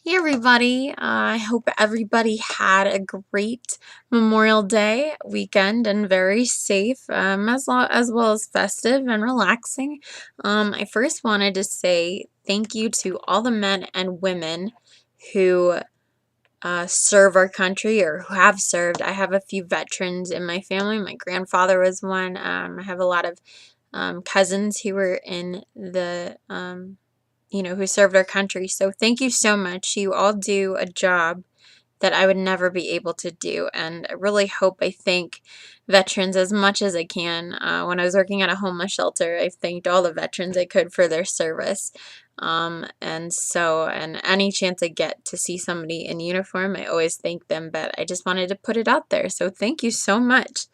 Hey everybody, I hope everybody had a great Memorial Day weekend and very safe, as well as festive and relaxing. I first wanted to say thank you to all the men and women who serve our country or who have served. I have a few veterans in my family. My grandfather was one. I have a lot of cousins who were in the who served our country. So thank you so much. You all do a job that I would never be able to do. And I really hope I thank veterans as much as I can. When I was working at a homeless shelter, I thanked all the veterans I could for their service. And any chance I get to see somebody in uniform, I always thank them, but I just wanted to put it out there. So thank you so much.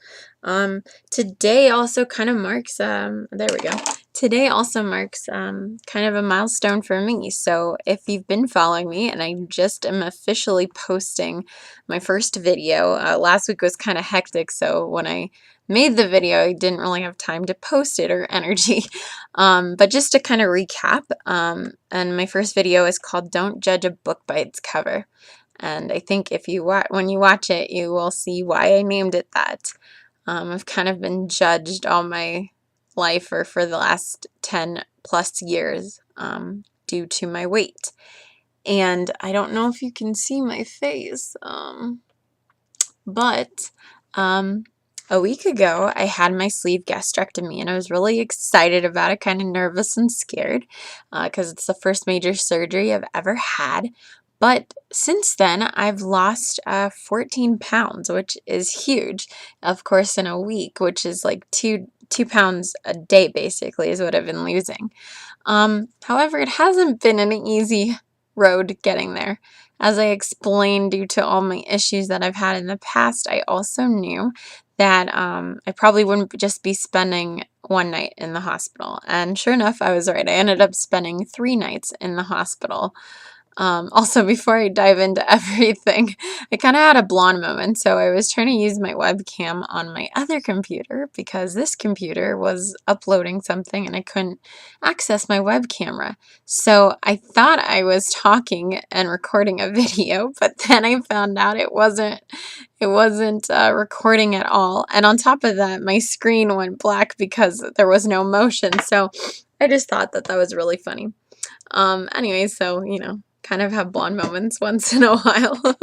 Today also kind of marks, there we go. Today also marks kind of a milestone for me. So if you've been following me, and I just am officially posting my first video. Last week was kind of hectic, so when I made the video, I didn't really have time to post it or energy. But just to kind of recap, and my first video is called "Don't Judge a Book by Its Cover." And I think if you when you watch it, you will see why I named it that. I've kind of been judged all my life or for the last 10 plus years due to my weight. And I don't know if you can see my face, but a week ago I had my sleeve gastrectomy and I was really excited about it, kind of nervous and scared because it's the first major surgery I've ever had. But since then, I've lost 14 pounds, which is huge. Of course, in a week, which is like two pounds a day, basically, is what I've been losing. However, it hasn't been an easy road getting there. As I explained, due to all my issues that I've had in the past, I also knew that I probably wouldn't just be spending one night in the hospital. And sure enough, I was right. I ended up spending 3 nights in the hospital. Also, before I dive into everything, I kind of had a blonde moment. So I was trying to use my webcam on my other computer because this computer was uploading something and I couldn't access my web camera. So I thought I was talking and recording a video, but then I found out it wasn't recording at all. And on top of that, my screen went black because there was no motion. So I just thought that was really funny. Anyway, so, kind of have blonde moments once in a while.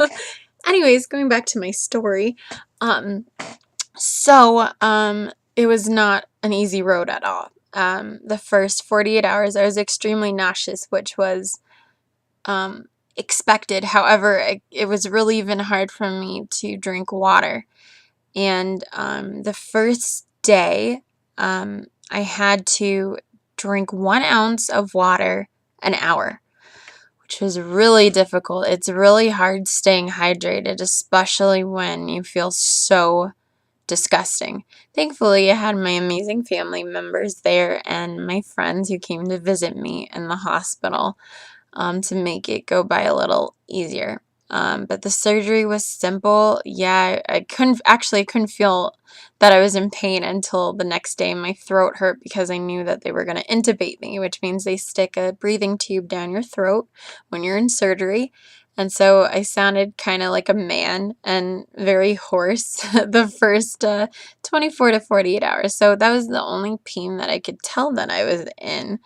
Anyways, going back to my story. Um, it was not an easy road at all. The first 48 hours, I was extremely nauseous, which was expected. However, it was really even hard for me to drink water. And the first day, I had to drink 1 ounce of water an hour, which was really difficult. It's really hard staying hydrated, especially when you feel so disgusting. Thankfully, I had my amazing family members there and my friends who came to visit me in the hospital to make it go by a little easier. But the surgery was simple. Yeah, I couldn't feel that I was in pain until the next day. My throat hurt because I knew that they were going to intubate me, which means they stick a breathing tube down your throat when you're in surgery. And so I sounded kind of like a man and very hoarse the first 24 to 48 hours. So that was the only pain that I could tell that I was in.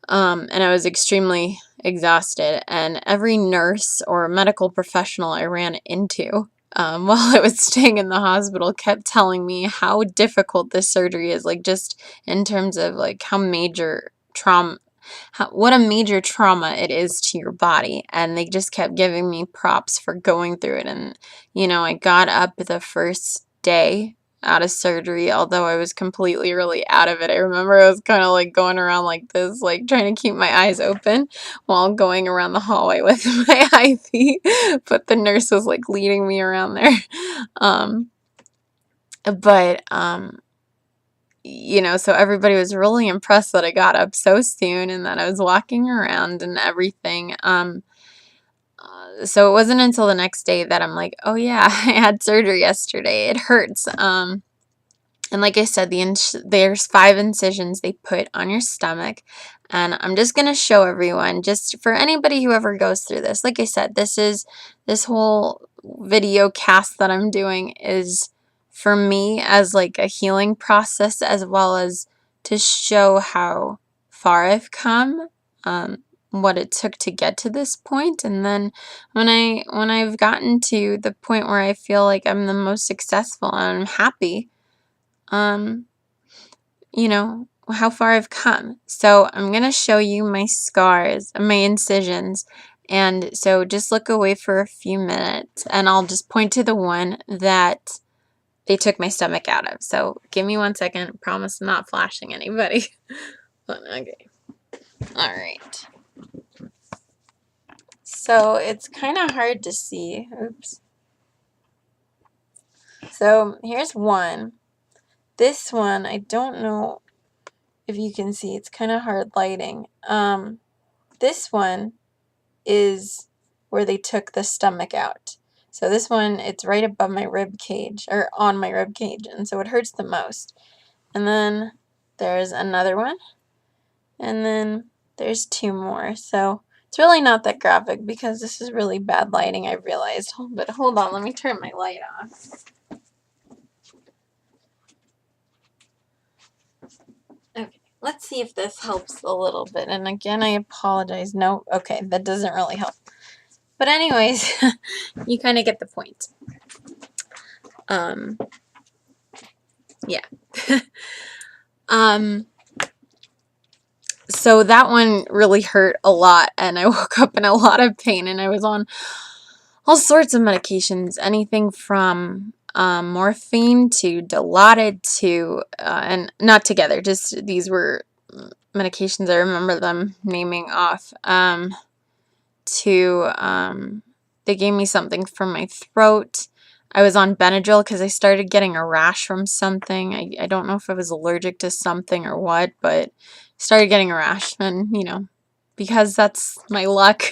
And I was extremely exhausted, and every nurse or medical professional I ran into while I was staying in the hospital kept telling me how difficult this surgery is, like just in terms of like how major trauma, what a major trauma it is to your body. And they just kept giving me props for going through it. And, I got up the first day out of surgery, although I was completely really out of it. I remember I was kind of like going around like this, like trying to keep my eyes open while going around the hallway with my IV, but the nurse was like leading me around there. Um, but so everybody was really impressed that I got up so soon and that I was walking around and everything. So it wasn't until the next day that I'm like, oh yeah, I had surgery yesterday. It hurts. And like I said, there's 5 incisions they put on your stomach. And I'm just going to show everyone, just for anybody who ever goes through this. Like I said, this whole video cast that I'm doing is for me as like a healing process, as well as to show how far I've come, what it took to get to this point. And then when I've gotten to the point where I feel like I'm the most successful and I'm happy, um, you know, how far I've come. So I'm going to show you my scars, my incisions. And so just look away for a few minutes and I'll just point to the one that they took my stomach out of. So give me 1 second. I promise I'm not flashing anybody. Okay. All right. So it's kind of hard to see. Oops. So here's one. This one, I don't know if you can see, it's kind of hard lighting. This one is where they took the stomach out. So this one, it's right above my rib cage, or on my rib cage, and so it hurts the most. And then there's another one, and then there's 2 more. So it's really not that graphic because this is really bad lighting, I realized. But hold on, let me turn my light off. Okay, let's see if this helps a little bit. And again, I apologize. No, okay, that doesn't really help. But anyways, you kind of get the point. Yeah. So that one really hurt a lot, and I woke up in a lot of pain, and I was on all sorts of medications, anything from morphine to Dilaudid to, and not together, just these were medications, I remember them naming off, they gave me something for my throat. I was on Benadryl because I started getting a rash from something. I don't know if I was allergic to something or what, but started getting a rash, and because that's my luck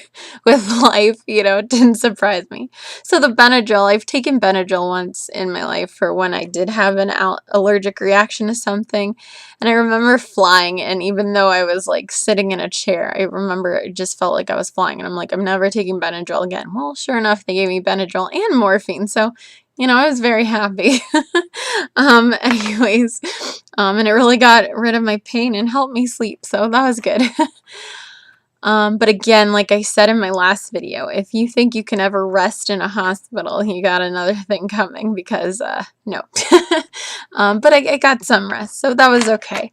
with life, it didn't surprise me. So the Benadryl, I've taken Benadryl once in my life for when I did have an allergic reaction to something. And I remember flying, and even though I was like sitting in a chair, I remember it just felt like I was flying. And I'm like, I'm never taking Benadryl again. Well, sure enough, they gave me Benadryl and morphine. So, I was very happy. Anyways, and it really got rid of my pain and helped me sleep. So that was good. But again, like I said in my last video, if you think you can ever rest in a hospital, you got another thing coming because, no. But I got some rest, so that was okay.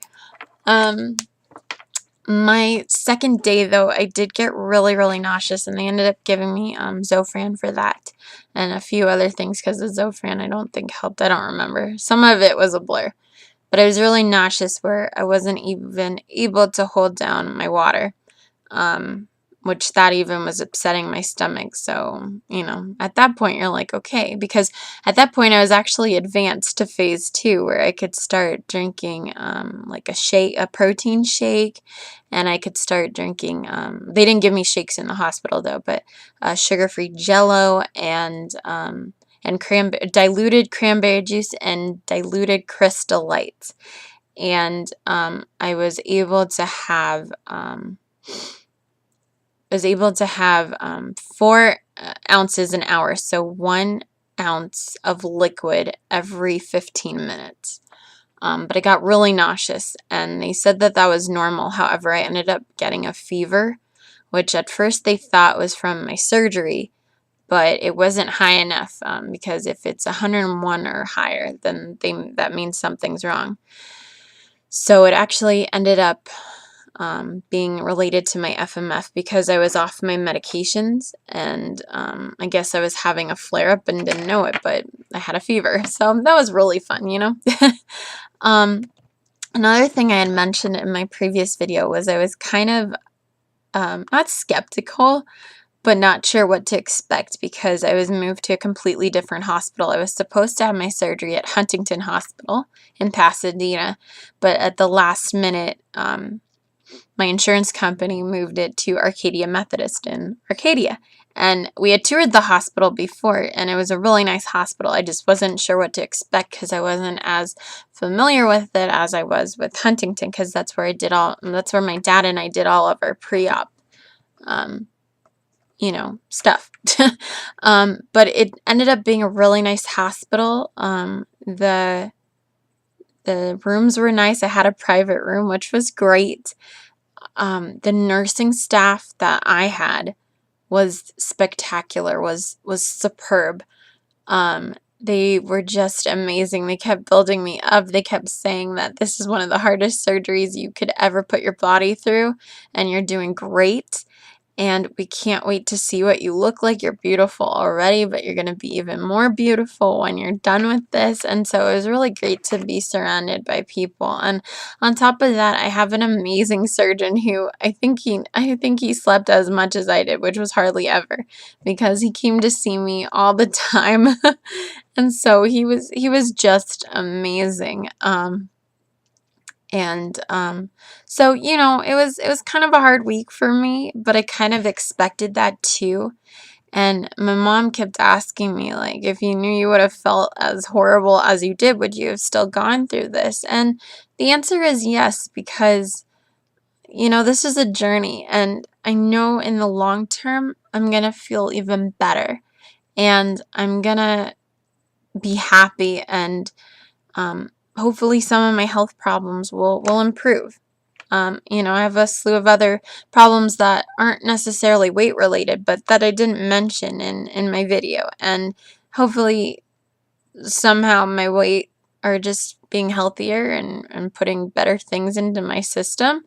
My second day, though, I did get really, really nauseous, and they ended up giving me Zofran for that and a few other things because the Zofran I don't think helped. I don't remember. Some of it was a blur. But I was really nauseous where I wasn't even able to hold down my water. Which that even was upsetting my stomach. So, at that point you're like, okay, because at that point I was actually advanced to phase 2 where I could start drinking like a protein shake, and I could start drinking, they didn't give me shakes in the hospital though, but sugar-free Jello and diluted cranberry juice and diluted Crystal Light. And I was able to have 4 ounces an hour, so 1 ounce of liquid every 15 minutes. But I got really nauseous, and they said that was normal. However, I ended up getting a fever, which at first they thought was from my surgery, but it wasn't high enough, because if it's 101 or higher, then that means something's wrong. So it actually ended up being related to my FMF because I was off my medications, and I guess I was having a flare-up and didn't know it, but I had a fever. So that was really fun, Another thing I had mentioned in my previous video was I was kind of not skeptical, but not sure what to expect because I was moved to a completely different hospital. I was supposed to have my surgery at Huntington Hospital in Pasadena, but at the last minute, my insurance company moved it to Arcadia Methodist in Arcadia. And we had toured the hospital before, and it was a really nice hospital. I just wasn't sure what to expect because I wasn't as familiar with it as I was with Huntington, because that's where my dad and I did all of our pre-op, stuff. But it ended up being a really nice hospital. The rooms were nice. I had a private room, which was great. The nursing staff that I had was spectacular, was superb. They were just amazing. They kept building me up. They kept saying that this is one of the hardest surgeries you could ever put your body through, and you're doing great. And we can't wait to see what you look like. You're beautiful already, but you're going to be even more beautiful when you're done with this. And so it was really great to be surrounded by people. And on top of that, I have an amazing surgeon who I think he slept as much as I did, which was hardly ever, because he came to see me all the time. And so he was just amazing. So, it was kind of a hard week for me, but I kind of expected that too. And my mom kept asking me, like, if you knew you would have felt as horrible as you did, would you have still gone through this? And the answer is yes, because, this is a journey, and I know in the long term, I'm going to feel even better, and I'm going to be happy, and hopefully some of my health problems will improve. I have a slew of other problems that aren't necessarily weight related, but that I didn't mention in my video. And hopefully somehow my weight, or just being healthier and putting better things into my system,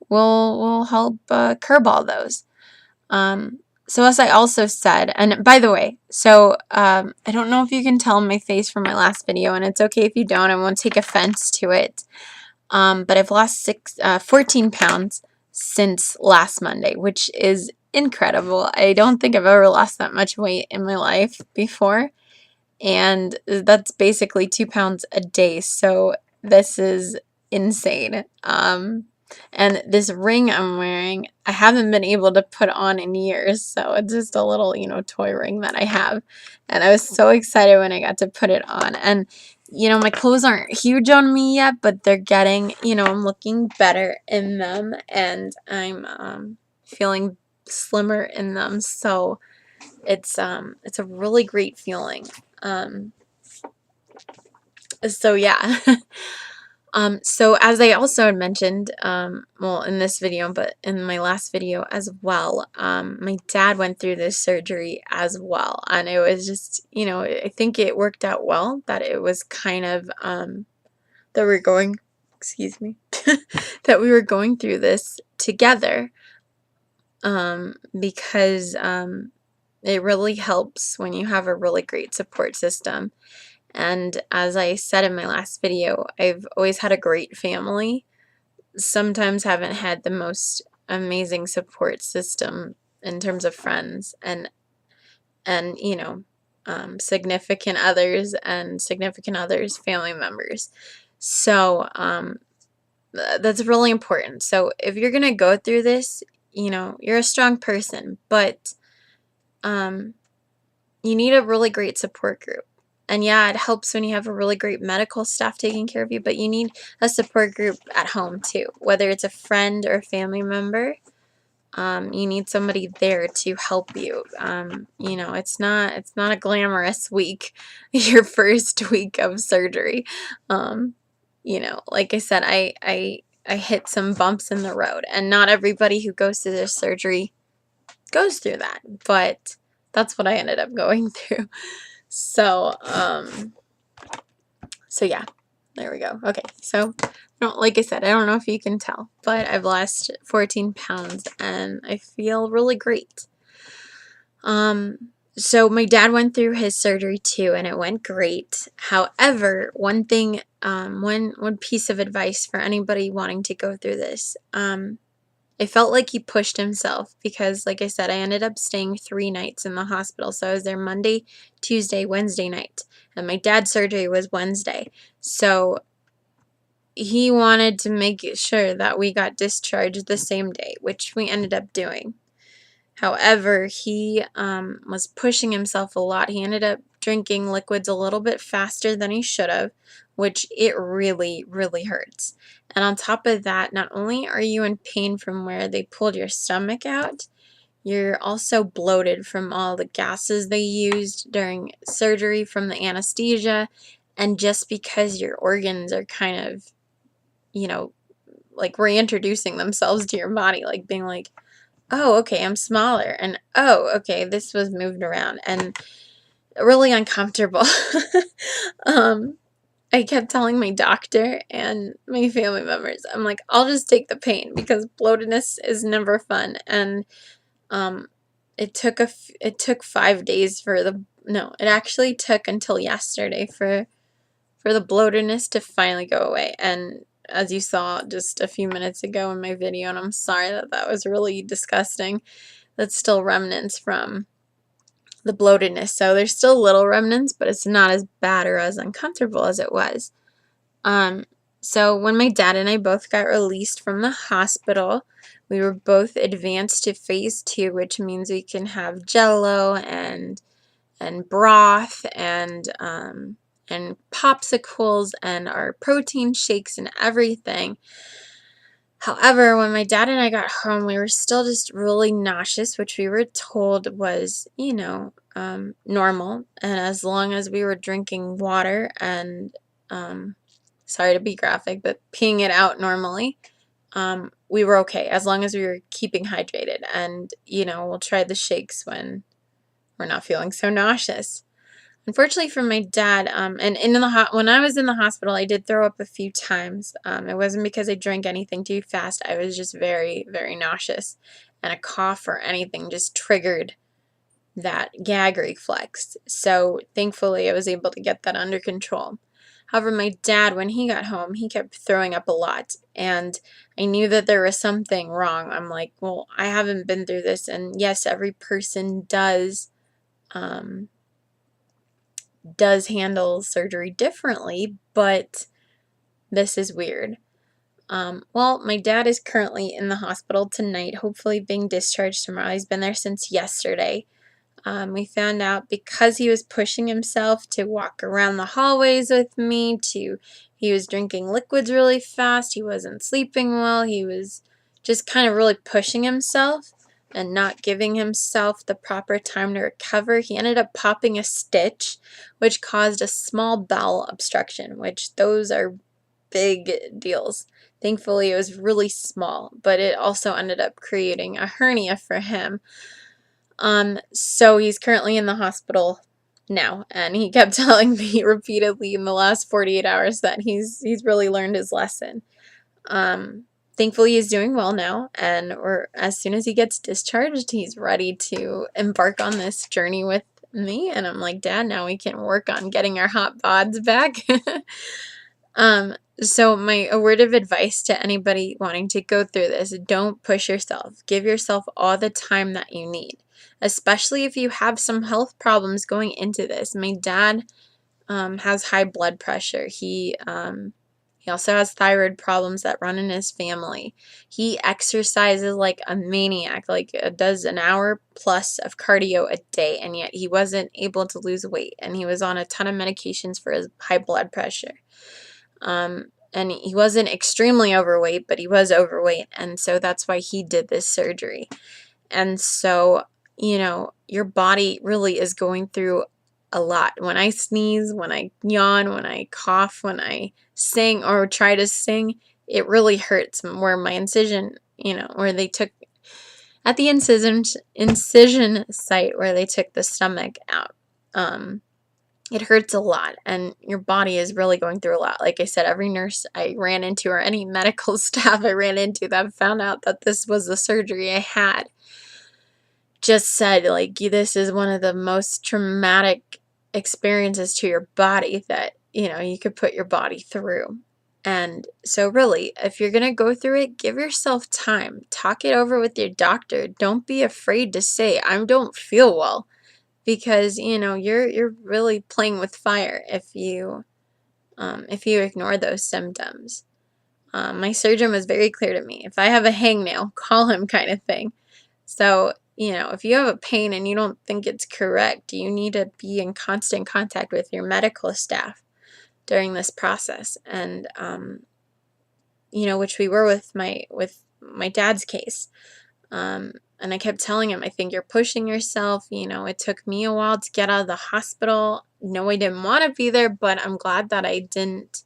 will help curb all those. So as I also said, and by the way, I don't know if you can tell my face from my last video, and it's okay if you don't. I won't take offense to it. But I've lost 14 pounds since last Monday, which is incredible. I don't think I've ever lost that much weight in my life before. And that's basically 2 pounds a day. So this is insane. And this ring I'm wearing, I haven't been able to put on in years. So it's just a little, toy ring that I have. And I was so excited when I got to put it on. And, my clothes aren't huge on me yet, but they're getting, I'm looking better in them, and I'm feeling slimmer in them. So it's a really great feeling. So yeah. So as I also had mentioned, in this video, but in my last video as well, my dad went through this surgery as well. And it was just, I think it worked out well, that it was kind of, that we're going, excuse me, that we were going through this together, because, it really helps when you have a really great support system. And as I said in my last video, I've always had a great family. Sometimes haven't had the most amazing support system in terms of friends and significant others and significant others' family members. So that's really important. So if you're gonna go through this, you're a strong person, but you need a really great support group. And yeah, it helps when you have a really great medical staff taking care of you, but you need a support group at home too, whether it's a friend or a family member. You need somebody there to help you. It's not a glamorous week, your first week of surgery. Like I said, I hit some bumps in the road, and not everybody who goes through this surgery goes through that, but that's what I ended up going through. So yeah, there we go. Okay, so like I said, I don't know if you can tell, but I've lost 14 pounds and I feel really great. So my dad went through his surgery too, and it went great. However, one thing, one piece of advice for anybody wanting to go through this, I felt like he pushed himself because, like I said, I ended up staying 3 nights in the hospital. So I was there Monday, Tuesday, Wednesday night. And my dad's surgery was Wednesday. So, he wanted to make sure that we got discharged the same day, which we ended up doing. However, he was pushing himself a lot. He ended up drinking liquids a little bit faster than he should have, which it really, really hurts. And on top of that, not only are you in pain from where they pulled your stomach out, you're also bloated from all the gases they used during surgery from the anesthesia. And just because your organs are kind of, like reintroducing themselves to your body, like being like, oh, okay, I'm smaller, and oh, okay, this was moved around, and really uncomfortable. um, I kept telling my doctor and my family members, I'm like, I'll just take the pain because bloatedness is never fun, and um, it took 5 days for the no, it actually took until yesterday for the bloatedness to finally go away, and as you saw just a few minutes ago in my video, and I'm sorry that was really disgusting. That's still remnants from the bloatedness. So there's still little remnants, but it's not as bad or as uncomfortable as it was. Um, so when my dad and I both got released from the hospital, we were both advanced to phase 2, which means we can have jello and broth and popsicles and our protein shakes and everything. However, when my dad and I got home, we were still just really nauseous, which we were told was, normal. And as long as we were drinking water and, sorry to be graphic, but peeing it out normally, we were okay as long as we were keeping hydrated. And, we'll try the shakes when we're not feeling so nauseous. Unfortunately for my dad, and when I was in the hospital, I did throw up a few times. It wasn't because I drank anything too fast. I was just very, very nauseous, and a cough or anything just triggered that gag reflex. So thankfully, I was able to get that under control. However, my dad, when he got home, he kept throwing up a lot, and I knew that there was something wrong. I'm like, well, I haven't been through this, and yes, every person does handle surgery differently, but this is weird. Well, my dad is currently in the hospital tonight, hopefully being discharged tomorrow. He's been there since yesterday. We found out because he was pushing himself to walk around the hallways with me, he was drinking liquids really fast, he wasn't sleeping well, he was just kind of really pushing himself and not giving himself the proper time to recover. He ended up popping a stitch, which caused a small bowel obstruction, which those are big deals. Thankfully, it was really small, but it also ended up creating a hernia for him. So he's currently in the hospital now, and he kept telling me repeatedly in the last 48 hours that he's really learned his lesson. Thankfully he's doing well now, and as soon as he gets discharged, he's ready to embark on this journey with me, and I'm like, Dad, now we can work on getting our hot bods back. So a word of advice to anybody wanting to go through this, don't push yourself. Give yourself all the time that you need, especially if you have some health problems going into this. My dad has high blood pressure. He also has thyroid problems that run in his family. He exercises like a maniac, like does an hour plus of cardio a day, and yet he wasn't able to lose weight, and he was on a ton of medications for his high blood pressure. And he wasn't extremely overweight, but he was overweight, and so that's why he did this surgery. And so, your body really is going through a lot. When I sneeze, when I yawn, when I cough, when I sing or try to sing, it really hurts where my incision, where they took at the incision site where they took the stomach out. It hurts a lot, and your body is really going through a lot. Like I said, every nurse I ran into or any medical staff I ran into that found out that this was the surgery I had just said, like, this is one of the most traumatic experiences to your body that, you could put your body through. And so really, if you're going to go through it, give yourself time. Talk it over with your doctor. Don't be afraid to say, I don't feel well, because, you're really playing with fire if you ignore those symptoms. My surgeon was very clear to me. If I have a hangnail, call him kind of thing. So, if you have a pain and you don't think it's correct, you need to be in constant contact with your medical staff during this process. And, which we were with my dad's case. And I kept telling him, I think you're pushing yourself. It took me a while to get out of the hospital. No, I didn't want to be there, but I'm glad that I didn't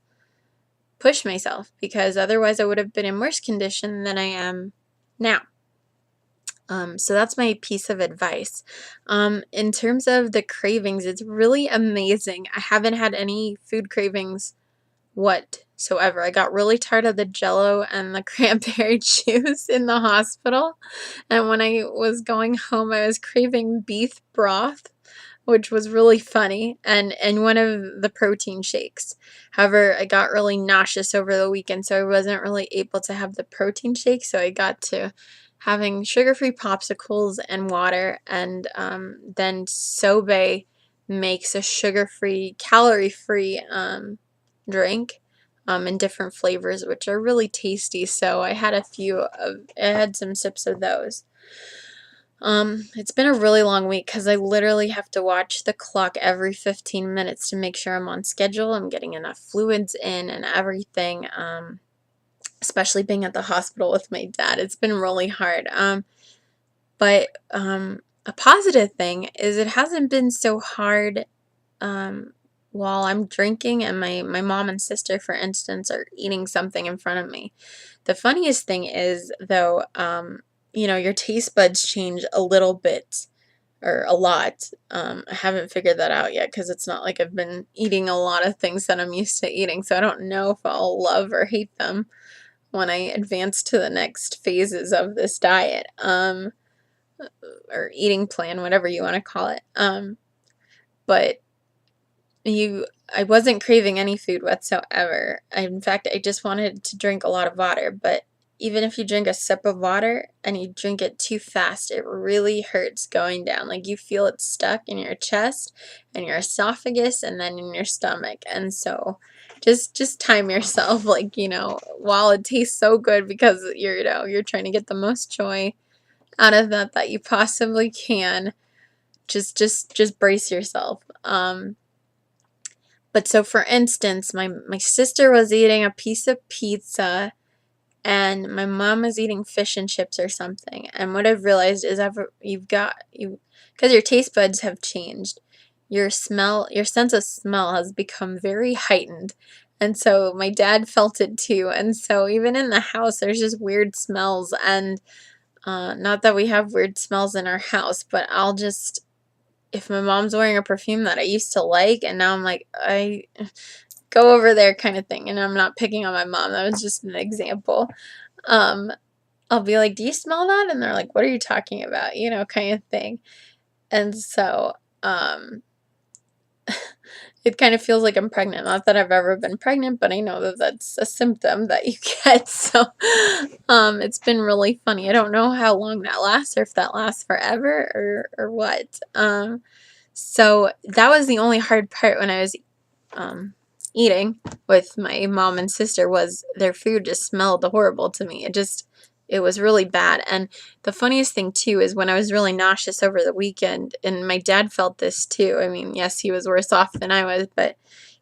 push myself, because otherwise I would have been in worse condition than I am now. So that's my piece of advice. In terms of the cravings, it's really amazing. I haven't had any food cravings whatsoever. I got really tired of the Jello and the cranberry juice in the hospital, and when I was going home, I was craving beef broth, which was really funny, and one of the protein shakes. However, I got really nauseous over the weekend, so I wasn't really able to have the protein shake, so I got to having sugar-free popsicles and water, and then Sobe makes a sugar-free, calorie-free drink in different flavors, which are really tasty, so I had some sips of those. It's been a really long week because I literally have to watch the clock every 15 minutes to make sure I'm on schedule, I'm getting enough fluids in and everything, especially being at the hospital with my dad. It's been really hard. But a positive thing is it hasn't been so hard while I'm drinking and my mom and sister, for instance, are eating something in front of me. The funniest thing is, though, your taste buds change a little bit or a lot. I haven't figured that out yet because it's not like I've been eating a lot of things that I'm used to eating, so I don't know if I'll love or hate them when I advance to the next phases of this diet, or eating plan, whatever you want to call it. But I wasn't craving any food whatsoever. In fact, I just wanted to drink a lot of water, but even if you drink a sip of water and you drink it too fast, it really hurts going down. Like, you feel it stuck in your chest and your esophagus and then in your stomach. And so just time yourself, like, while it tastes so good because you're trying to get the most joy out of that you possibly can, just brace yourself. But so, for instance, my sister was eating a piece of pizza and my mom was eating fish and chips or something. And what I've realized is because your taste buds have changed, your sense of smell has become very heightened. And so my dad felt it too. And so even in the house, there's just weird smells. And not that we have weird smells in our house, but if my mom's wearing a perfume that I used to like, and now I'm like, I go over there kind of thing. And I'm not picking on my mom. That was just an example. I'll be like, do you smell that? And they're like, what are you talking about? Kind of thing. And so, it kind of feels like I'm pregnant. Not that I've ever been pregnant, but I know that that's a symptom that you get. So, it's been really funny. I don't know how long that lasts, or if that lasts forever, or what. So that was the only hard part when I was eating with my mom and sister, was their food just smelled horrible to me. It was really bad. And the funniest thing too is when I was really nauseous over the weekend, and my dad felt this too. I mean, yes, he was worse off than I was, but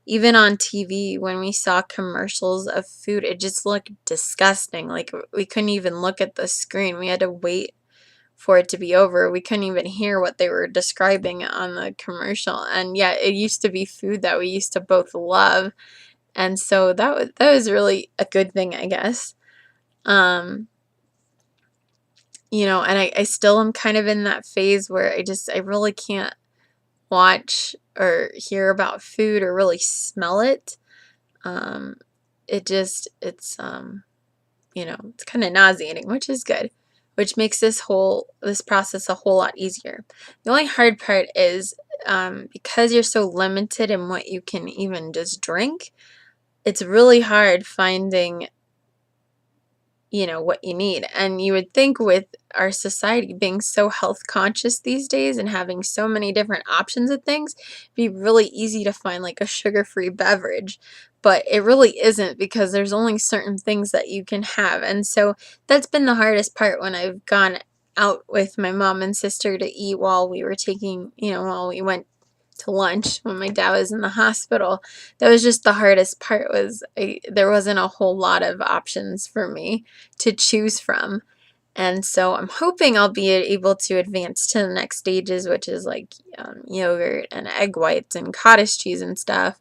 even on TV, when we saw commercials of food, it just looked disgusting. Like, we couldn't even look at the screen. We had to wait for it to be over. We couldn't even hear what they were describing on the commercial. And yet it used to be food that we used to both love. And so that was really a good thing, I guess. And I still am kind of in that phase where I really can't watch or hear about food or really smell it. It's kind of nauseating, which is good, which makes this process a whole lot easier. The only hard part is, because you're so limited in what you can even just drink, it's really hard finding, what you need. And you would think with our society being so health conscious these days and having so many different options of things, it'd be really easy to find like a sugar-free beverage. But it really isn't, because there's only certain things that you can have. And so that's been the hardest part when I've gone out with my mom and sister to eat while we were taking, while we went to lunch when my dad was in the hospital. That was just the hardest part, was there wasn't a whole lot of options for me to choose from. And so I'm hoping I'll be able to advance to the next stages, which is like yogurt and egg whites and cottage cheese and stuff,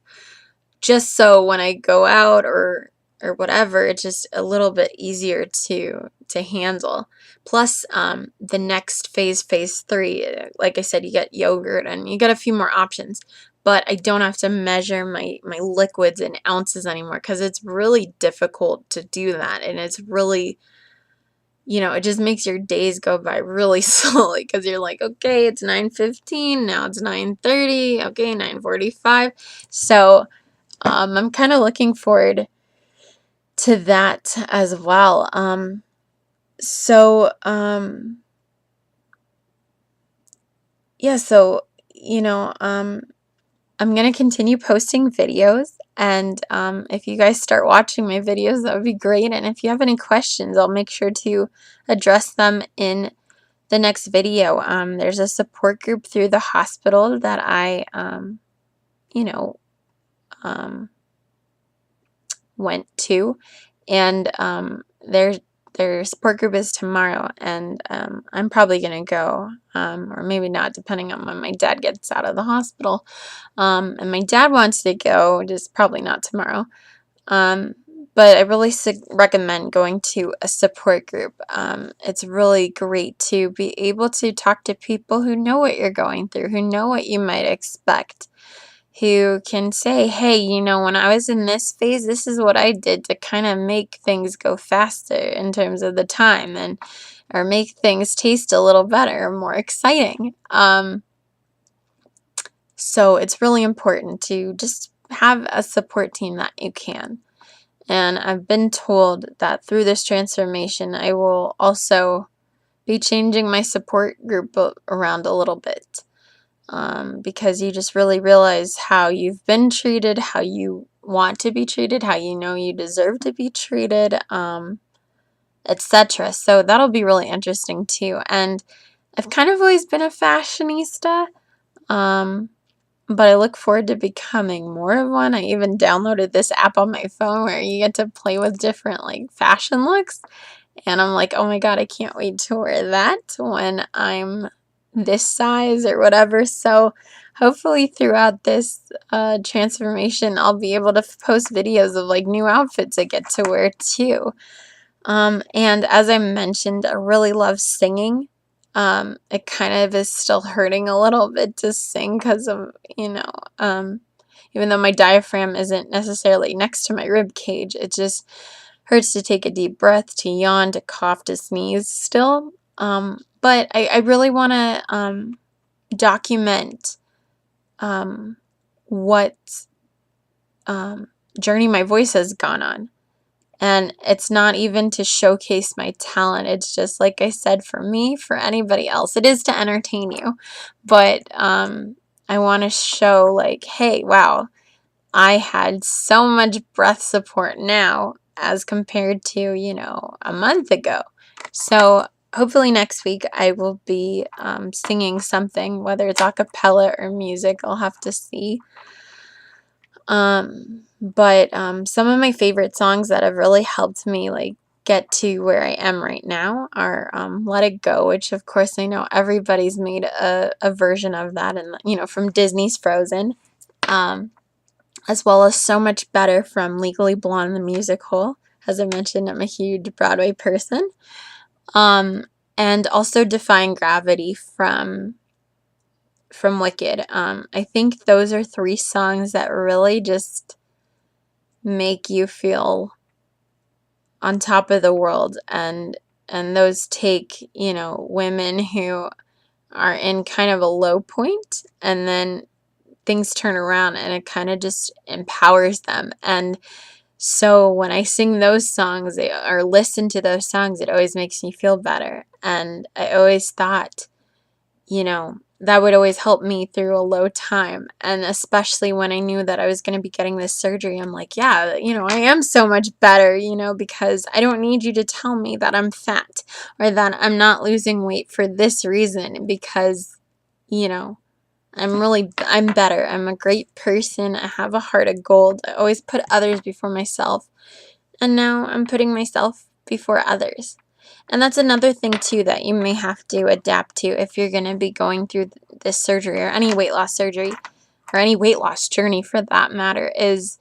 just so when I go out or whatever, it's just a little bit easier to handle. Plus, the next phase 3, like I said, you get yogurt and you get a few more options. But I don't have to measure my liquids in ounces anymore, because it's really difficult to do that. And it's really, it just makes your days go by really slowly, because you're like, okay, it's 9:15, now it's 9:30, okay, 9:45. So I'm kind of looking forward to that as well. So, yeah, so, I'm going to continue posting videos, and if you guys start watching my videos, that would be great. And if you have any questions, I'll make sure to address them in the next video. There's a support group through the hospital that I, you know, um, went to, and their support group is tomorrow, and I'm probably gonna go, or maybe not, depending on when my dad gets out of the hospital. And my dad wants to go, just probably not tomorrow. Um, but I really recommend going to a support group. It's really great to be able to talk to people who know what you're going through, who know what you might expect, who can say, hey, when I was in this phase, this is what I did to kind of make things go faster in terms of the time, and or make things taste a little better, or more exciting. So it's really important to just have a support team that you can. And I've been told that through this transformation, I will also be changing my support group around a little bit. Because you just really realize how you've been treated, how you want to be treated, how you deserve to be treated, etc. So that'll be really interesting too. And I've kind of always been a fashionista, but I look forward to becoming more of one. I even downloaded this app on my phone where you get to play with different like fashion looks. And I'm like, oh my God, I can't wait to wear that when I'm this size or whatever. So hopefully throughout this transformation, I'll be able to post videos of like new outfits I get to wear too. And as I mentioned, I really love singing. It kind of is still hurting a little bit to sing because of, even though my diaphragm isn't necessarily next to my rib cage, it just hurts to take a deep breath, to yawn, to cough, to sneeze still. But I really want to document what journey my voice has gone on. And it's not even to showcase my talent. It's just, like I said, for me, for anybody else. It is to entertain you. But I want to show, like, hey, wow, I had so much breath support now as compared to, a month ago. So hopefully next week I will be singing something, whether it's a cappella or music. I'll have to see. But some of my favorite songs that have really helped me like get to where I am right now are Let It Go, which of course I know everybody's made a version of that, and from Disney's Frozen, as well as So Much Better from Legally Blonde the musical. As I mentioned, I'm a huge Broadway person. And also Defying Gravity from Wicked. I think those are 3 songs that really just make you feel on top of the world, and those take, women who are in kind of a low point, and then things turn around and it kind of just empowers them. And So when I sing those songs or listen to those songs, it always makes me feel better. And I always thought, that would always help me through a low time. And especially when I knew that I was going to be getting this surgery, I'm like, yeah, I am so much better, because I don't need you to tell me that I'm fat or that I'm not losing weight for this reason, because, I'm better. I'm a great person. I have a heart of gold. I always put others before myself. And now I'm putting myself before others. And that's another thing too that you may have to adapt to if you're going to be going through this surgery or any weight loss surgery or any weight loss journey for that matter, is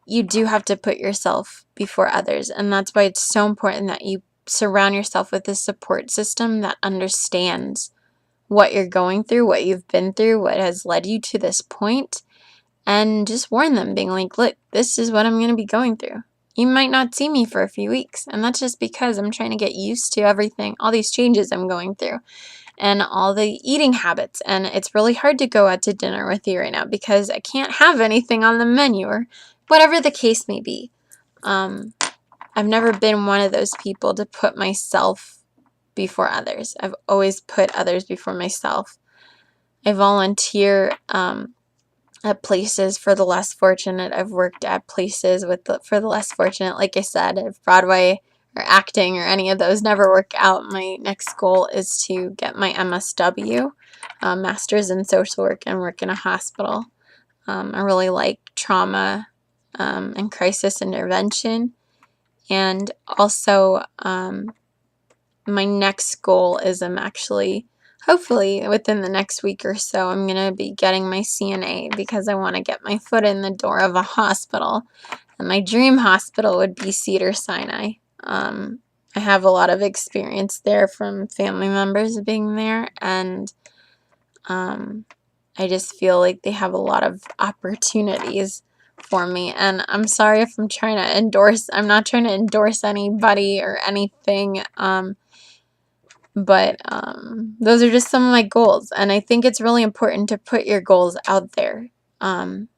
you do have to put yourself before others. And that's why it's so important that you surround yourself with a support system that understands what you're going through, what you've been through, what has led you to this point, and just warn them, being like, look, this is what I'm going to be going through. You might not see me for a few weeks, and that's just because I'm trying to get used to everything, all these changes I'm going through, and all the eating habits. And it's really hard to go out to dinner with you right now because I can't have anything on the menu or whatever the case may be. I've never been one of those people to put myself before others. I've always put others before myself. I volunteer at places for the less fortunate. I've worked at places for the less fortunate. Like I said, if Broadway or acting or any of those never work out, my next goal is to get my MSW, Master's in Social Work, and work in a hospital. I really like trauma and crisis intervention. And also, my next goal is I'm actually, hopefully within the next week or so, I'm going to be getting my CNA because I want to get my foot in the door of a hospital. And my dream hospital would be Cedars-Sinai. I have a lot of experience there from family members being there, and I just feel like they have a lot of opportunities for me. And I'm sorry if I'm not trying to endorse anybody or anything. But those are just some of my goals. And I think it's really important to put your goals out there and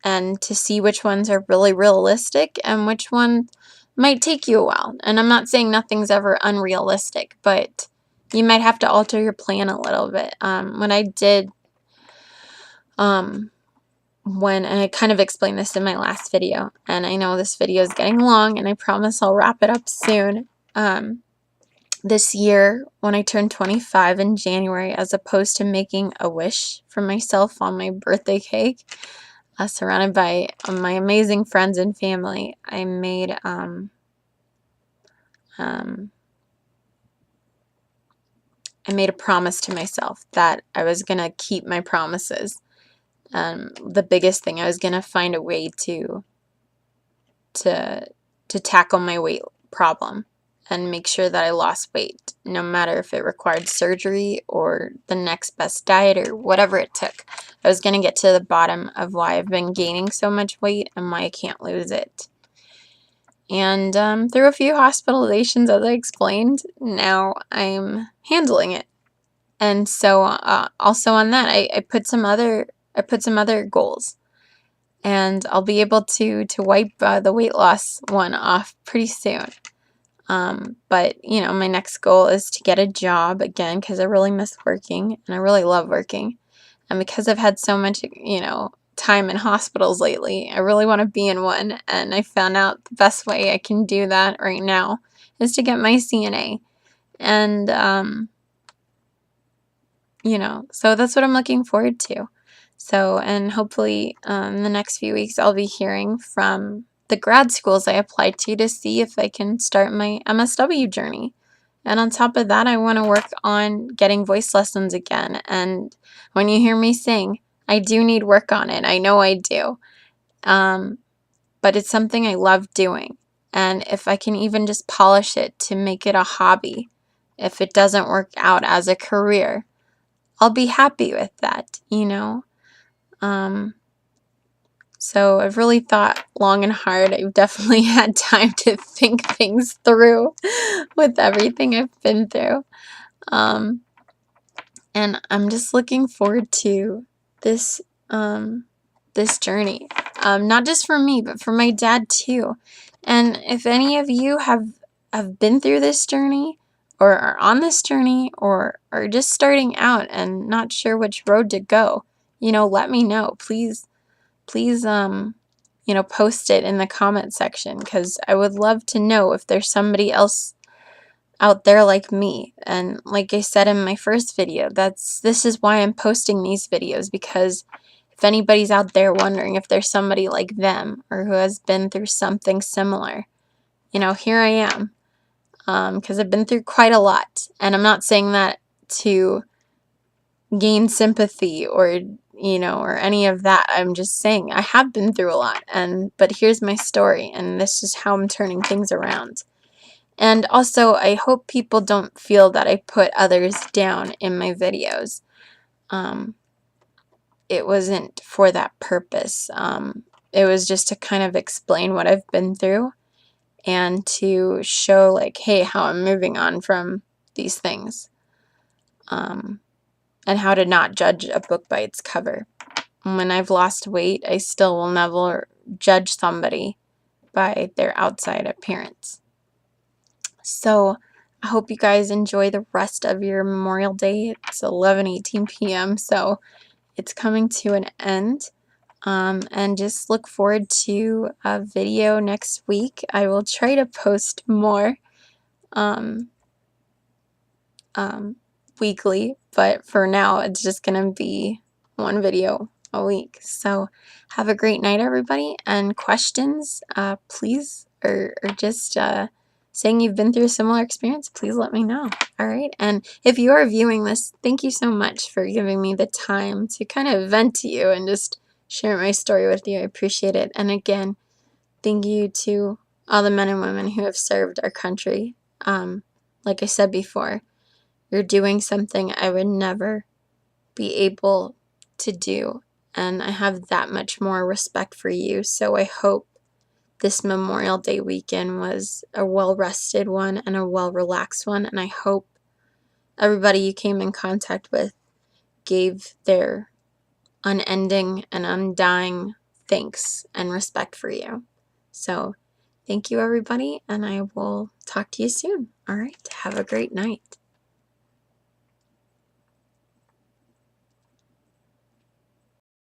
to see which ones are really realistic and which one might take you a while. And I'm not saying nothing's ever unrealistic, but you might have to alter your plan a little bit. When I did, and I kind of explained this in my last video, and I know this video is getting long, and I promise I'll wrap it up soon. This year, when I turned 25 in January, as opposed to making a wish for myself on my birthday cake, surrounded by my amazing friends and family, I made a promise to myself that I was going to keep my promises. The biggest thing, I was going to find a way to tackle my weight problem and make sure that I lost weight, no matter if it required surgery or the next best diet or whatever it took. I was going to get to the bottom of why I've been gaining so much weight and why I can't lose it. And through a few hospitalizations, as I explained, now I'm handling it. And so also on that, I put some other goals. And I'll be able to wipe the weight loss one off pretty soon. But, my next goal is to get a job again, because I really miss working and I really love working. And because I've had so much, time in hospitals lately, I really want to be in one. And I found out the best way I can do that right now is to get my CNA. And, so that's what I'm looking forward to. So, and hopefully in the next few weeks, I'll be hearing from the grad schools I applied to see if I can start my MSW journey. And on top of that, I want to work on getting voice lessons again. And when you hear me sing, I do need work on it. I know I do. But it's something I love doing. And if I can even just polish it to make it a hobby, if it doesn't work out as a career, I'll be happy with that, So I've really thought long and hard. I've definitely had time to think things through with everything I've been through. And I'm just looking forward to this journey. not just for me, but for my dad too. And if any of you have been through this journey, or are on this journey, or are just starting out and not sure which road to go, let me know. Please, post it in the comment section, because I would love to know if there's somebody else out there like me. And like I said in my first video, this is why I'm posting these videos, because if anybody's out there wondering if there's somebody like them or who has been through something similar, here I am. Because I've been through quite a lot, and I'm not saying that to gain sympathy or or any of that. I'm just saying I have been through a lot, but here's my story, and this is how I'm turning things around. And also, I hope people don't feel that I put others down in my videos. It wasn't for that purpose. It was just to kind of explain what I've been through and to show, like, hey, how I'm moving on from these things. And how to not judge a book by its cover. When I've lost weight, I still will never judge somebody by their outside appearance. So I hope you guys enjoy the rest of your Memorial Day. It's 11:18 p.m., so it's coming to an end. And just look forward to a video next week. I will try to post more weekly, but for now it's just gonna be one video a week. So have a great night, everybody, and questions, please, or just saying you've been through a similar experience, please let me know. All right, and if you are viewing this, thank you so much for giving me the time to kind of vent to you and just share my story with you. I appreciate it. And again, thank you to all the men and women who have served our country. Like I said before, you're doing something I would never be able to do, and I have that much more respect for you. So I hope this Memorial Day weekend was a well-rested one and a well-relaxed one, and I hope everybody you came in contact with gave their unending and undying thanks and respect for you. So thank you, everybody, and I will talk to you soon. All right, have a great night.